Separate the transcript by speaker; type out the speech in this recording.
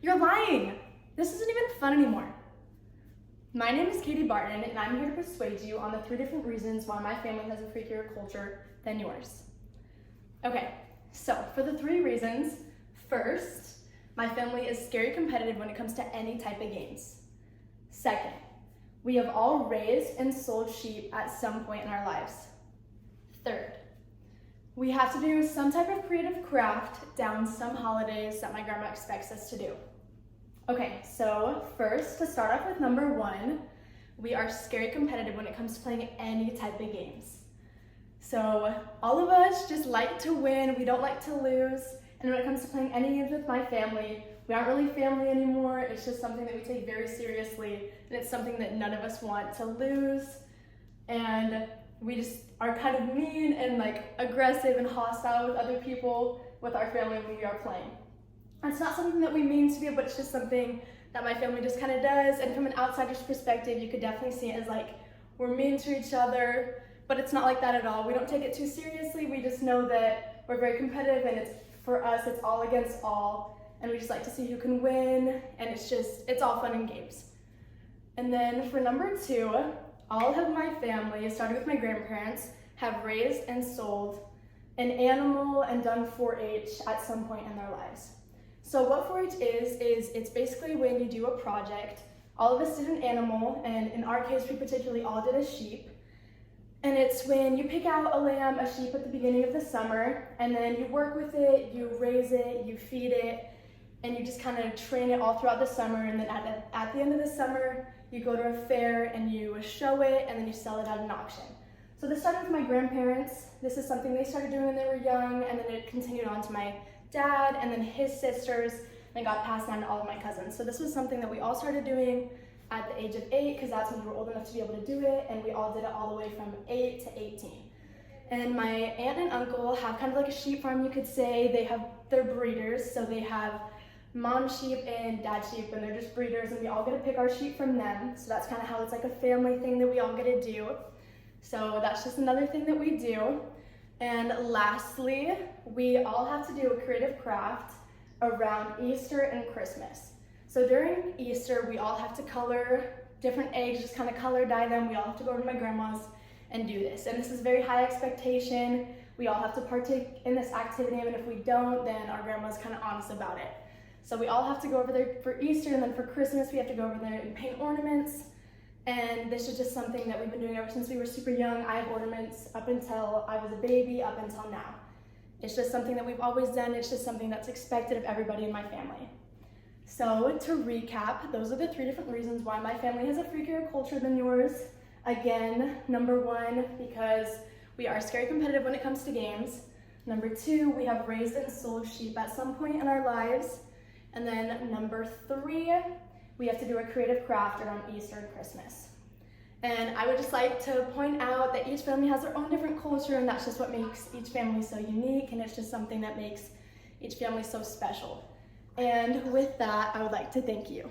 Speaker 1: You're lying. This isn't even fun anymore. My name is Katie Barton, and I'm here to persuade you on the 3 different reasons why my family has a freakier culture than yours. Okay, so for the 3 reasons, first, my family is scary competitive when it comes to any type of games. Second, we have all raised and sold sheep at some point in our lives. Third, we have to do some type of creative craft down some holidays that my grandma expects us to do. Okay, so first, to start off with number 1, we are scary competitive when it comes to playing any type of games. So all of us just like to win, we don't like to lose, and when it comes to playing any games with my family, we aren't really family anymore. It's just something that we take very seriously, and it's something that none of us want to lose, and we just are kind of mean and like aggressive and hostile with other people with our family when we are playing. It's not something that we mean to do, but it's just something that my family just kind of does, and from an outsider's perspective, you could definitely see it as like we're mean to each other, but it's not like that at all. We don't take it too seriously. We just know that we're very competitive, and for us, it's all against all, and we just like to see who can win, and it's all fun and games. And then for number 2, all of my family, starting with my grandparents, have raised and sold an animal and done 4-H at some point in their lives. So what 4-H is it's basically when you do a project. All of us did an animal, and in our case, we particularly all did a sheep. And it's when you pick out a lamb, a sheep at the beginning of the summer, and then you work with it, you raise it, you feed it, and you just kind of train it all throughout the summer. And then at the end of the summer, you go to a fair and you show it, and then you sell it at an auction. So this started with my grandparents. This is something they started doing when they were young, and then it continued on to my dad and then his sisters, and got passed down to all of my cousins. So this was something that we all started doing at the age of 8, because that's when we were old enough to be able to do it, and we all did it all the way from 8 to 18. And my aunt and uncle have kind of like a sheep farm, you could say. They're breeders, so they have mom sheep and dad sheep, and they're just breeders, and we all get to pick our sheep from them. So that's kind of how it's like a family thing that we all get to do. So that's just another thing that we do. And lastly, we all have to do a creative craft around Easter and Christmas. So during Easter, we all have to color different eggs, just kind of color dye them. We all have to go over to my grandma's and do this. And this is very high expectation. We all have to partake in this activity, and if we don't, then our grandma's kind of honest about it. So we all have to go over there for Easter, and then for Christmas, we have to go over there and paint ornaments. And this is just something that we've been doing ever since we were super young. I have ornaments up until I was a baby, up until now. It's just something that we've always done. It's just something that's expected of everybody in my family. So to recap, those are the 3 different reasons why my family has a freakier culture than yours. Again, number 1, because we are scary competitive when it comes to games. Number 2, we have raised and sold sheep at some point in our lives. And then number 3, we have to do a creative craft around Easter and Christmas. And I would just like to point out that each family has their own different culture, and that's just what makes each family so unique, and it's just something that makes each family so special. And with that, I would like to thank you.